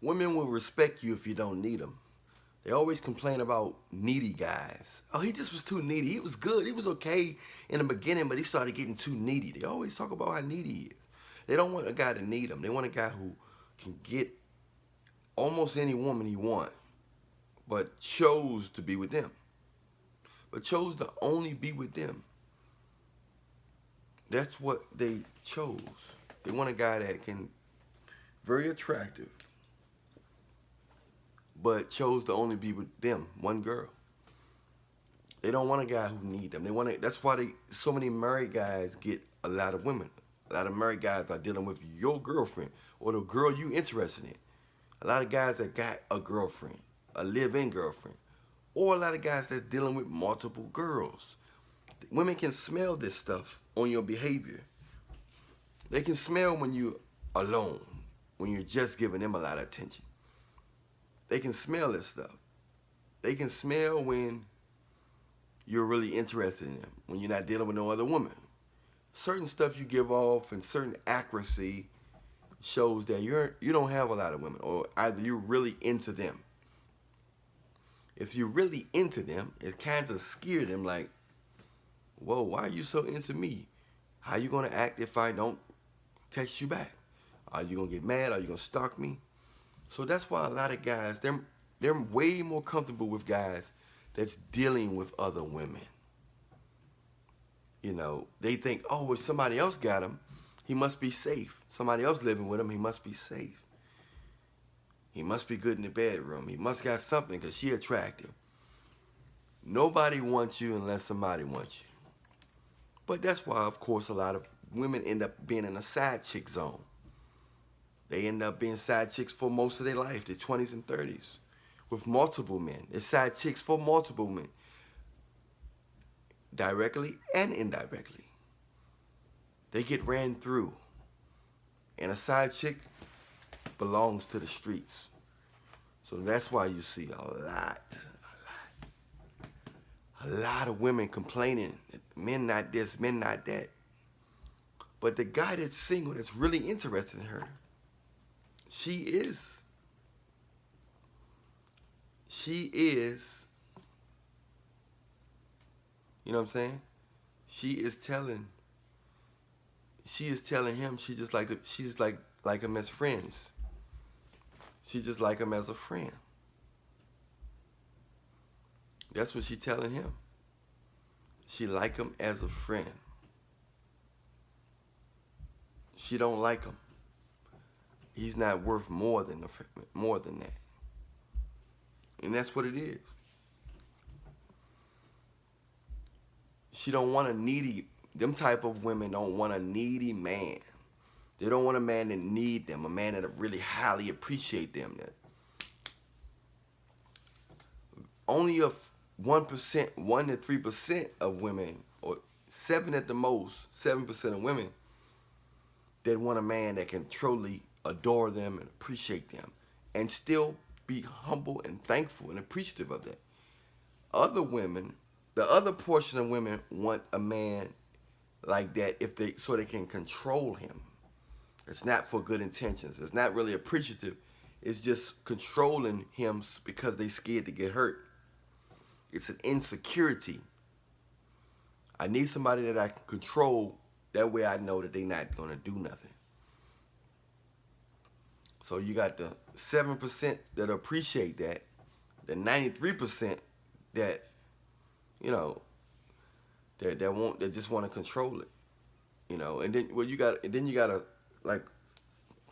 Women will respect you if you don't need them. They always complain about needy guys. Oh, he just was too needy. He was good. He was okay in the beginning, but he started getting too needy. They always talk about how needy he is. They don't want a guy to need them. They want a guy who can get almost any woman he wants, but chose to be with them. But chose to only be with them. That's what they chose. They want a guy that can, very attractive, but chose to only be with them, one girl. They don't want a guy who need them. They want to, that's why so many married guys get a lot of women. A lot of married guys are dealing with your girlfriend or the girl you interested in. A lot of guys that got a girlfriend, a live-in girlfriend, or a lot of guys that's dealing with multiple girls. Women can smell this stuff on your behavior. They can smell when you're alone, when you're just giving them a lot of attention. They can smell this stuff. They can smell when you're really interested in them, when you're not dealing with no other woman. Certain stuff you give off and certain accuracy shows that you don't have a lot of women, or either you're really into them. If you're really into them, it kind of scares them like, whoa, why are you so into me? How you gonna act if I don't text you back? Are you gonna get mad? Are you gonna stalk me? So that's why a lot of guys, they're way more comfortable with guys that's dealing with other women. You know, they think, oh, if somebody else got him, he must be safe. Somebody else living with him, he must be safe. He must be good in the bedroom. He must got something because she attractive. Nobody wants you unless somebody wants you. But that's why, of course, a lot of women end up being in a side chick zone. They end up being side chicks for most of their life, their 20s and 30s, with multiple men. They're side chicks for multiple men, directly and indirectly. They get ran through. And a side chick belongs to the streets. So that's why you see a lot of women complaining, men not this, men not that. But the guy that's single, that's really interested in her, she is, you know what I'm saying? She is telling him she's just like him as friends. She just like him as a friend. That's what she's telling him. She like him as a friend. She don't like him. He's not worth more than that. And that's what it is. She don't want a needy, them type of women don't want a needy man. They don't want a man that need them, a man that really highly appreciate them. That only a 1%, 1 to 3% of women, or 7 at the most, 7% of women that want a man that can truly adore them and appreciate them and still be humble and thankful and appreciative of that. Other women, the other portion of women want a man like that so they can control him. It's not for good intentions. It's not really appreciative. It's just controlling him because they scared to get hurt. It's an insecurity. I need somebody that I can control. That way I know that they're not going to do nothing. So you got the 7% that appreciate that, the 93% that, you know, that just want to control it. You know, and then you got a like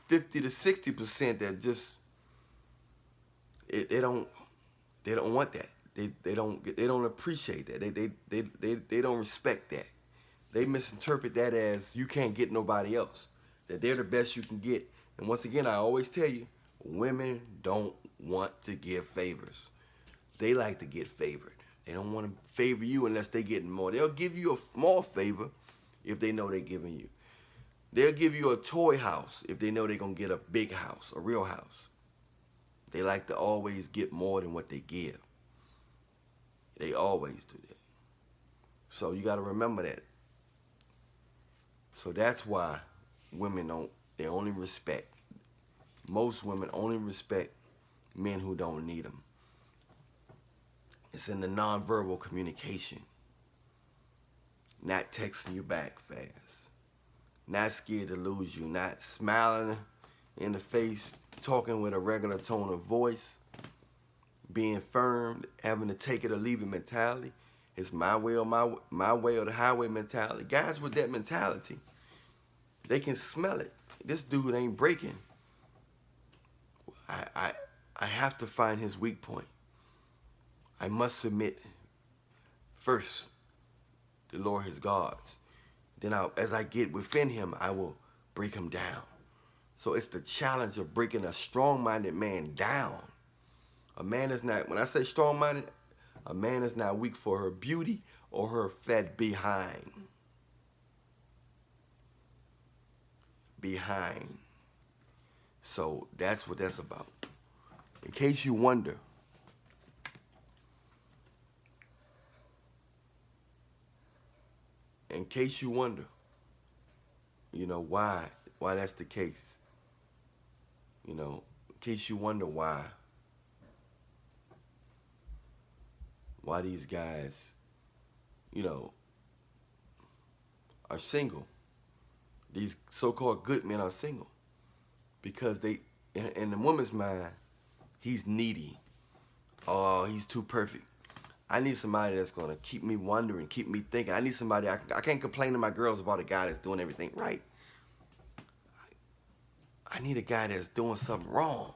50 to 60% that just they don't want that. They don't appreciate that. They don't respect that. They misinterpret that as you can't get nobody else. That they're the best you can get. And once again, I always tell you, women don't want to give favors. They like to get favored. They don't want to favor you unless they're getting more. They'll give you a small favor if they know they're giving you. They'll give you a toy house if they know they're going to get a big house, a real house. They like to always get more than what they give. They always do that. So you got to remember that. So that's why women they only respect Most women only respect men who don't need them. It's in the nonverbal communication. Not texting you back fast. Not scared to lose you. Not smiling in the face, talking with a regular tone of voice. Being firm, having to take it or leave it mentality. It's my way or my way or the highway mentality. Guys with that mentality, they can smell it. This dude ain't breaking. I have to find his weak point. I must submit first the Lord his gods. Then as I get within him, I will break him down. So it's the challenge of breaking a strong-minded man down. A man is not, when I say strong-minded, a man is not weak for her beauty or her fat behind. Behind. So that's what that's about. In case you wonder, why that's the case. In case you wonder why these guys, are single. These so-called good men are single because they, in the woman's mind, he's needy. Oh, he's too perfect. I need somebody that's going to keep me wondering, keep me thinking. I need somebody, I can't complain to my girls about a guy that's doing everything right. I need a guy that's doing something wrong.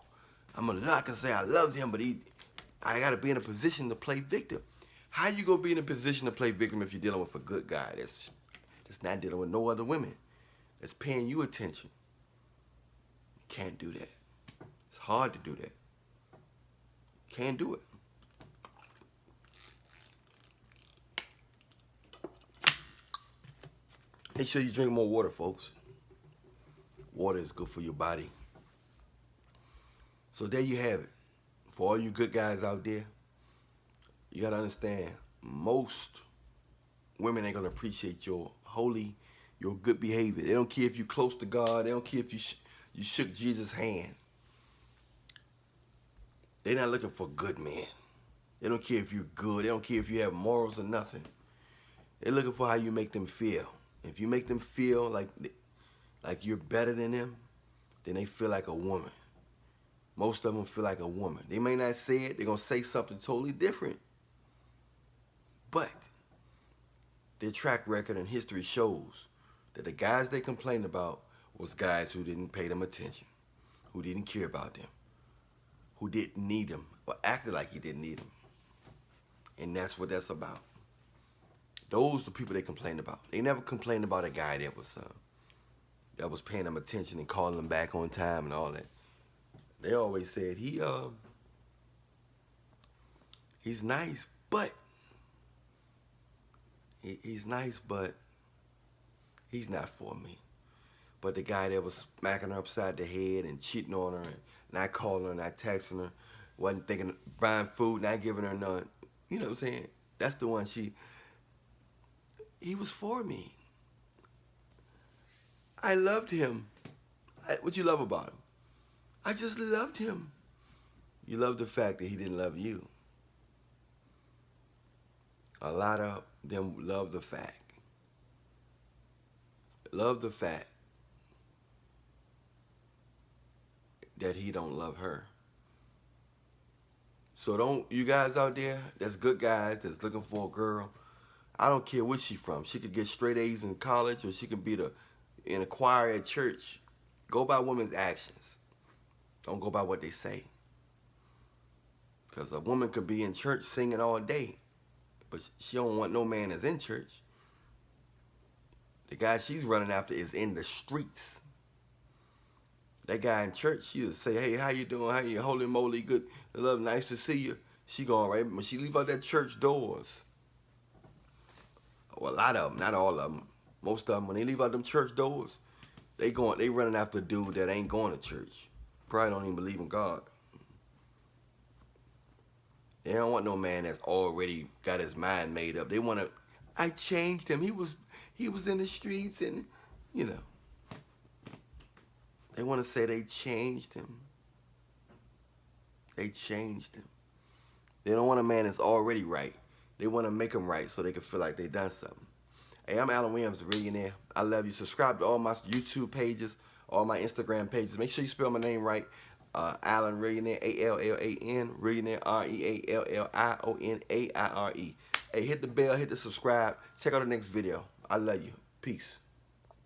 I can say I love him, but I got to be in a position to play victim. How you going to be in a position to play victim if you're dealing with a good guy that's not dealing with no other women, that's paying you attention? You can't do that. It's hard to do that. Can't do it. Make sure you drink more water, folks. Water is good for your body. So there you have it. For all you good guys out there, you got to understand, most women ain't going to appreciate your good behavior. They don't care if you're close to God. They don't care if you shook Jesus' hand. They're not looking for good men. They don't care if you're good. They don't care if you have morals or nothing. They're looking for how you make them feel. If you make them feel like you're better than them, then they feel like a woman. Most of them feel like a woman. They may not say it. They're going to say something totally different. But their track record and history shows that the guys they complained about was guys who didn't pay them attention, who didn't care about them, who didn't need them, or acted like he didn't need them. And that's what that's about. Those are the people they complained about. They never complained about a guy that was paying them attention and calling them back on time and all that. They always said he's nice, but he's not for me. But the guy that was smacking her upside the head and cheating on her and not calling her, not texting her, wasn't thinking buying food, not giving her none. You know what I'm saying? That's the one he was for me. I loved him. What you love about him? I just loved him. You love the fact that he didn't love you. A lot of them love the fact. Love the fact that he don't love her. So don't, you guys out there that's good guys that's looking for a girl, I don't care where she from. She could get straight A's in college or she could be in a choir at church. Go by women's actions. Don't go by what they say. Because a woman could be in church singing all day, but she don't want no man that's in church. The guy she's running after is in the streets. That guy in church, she'll say, hey, how you doing? How you? Holy moly, good. Love, nice to see you. She going right, when she leave out that church doors, well, a lot of them, not all of them, most of them, when they leave out them church doors, they running after a dude that ain't going to church. Probably don't even believe in God. They don't want no man that's already got his mind made up. They want to, I changed him. He was in the streets and, you know. They want to say they changed him. They changed him. They don't want a man that's already right. They want to make him right so they can feel like they done something. Hey, I'm Alan Williams, the Millionaire. I love you. Subscribe to all my YouTube pages, all my Instagram pages. Make sure you spell my name right. Alan Millionaire, A-L-L-A-N, Millionaire, R-E-A-L-L-I-O-N-A-I-R-E. Hey, hit the bell, hit the subscribe. Check out the next video. I love you. Peace.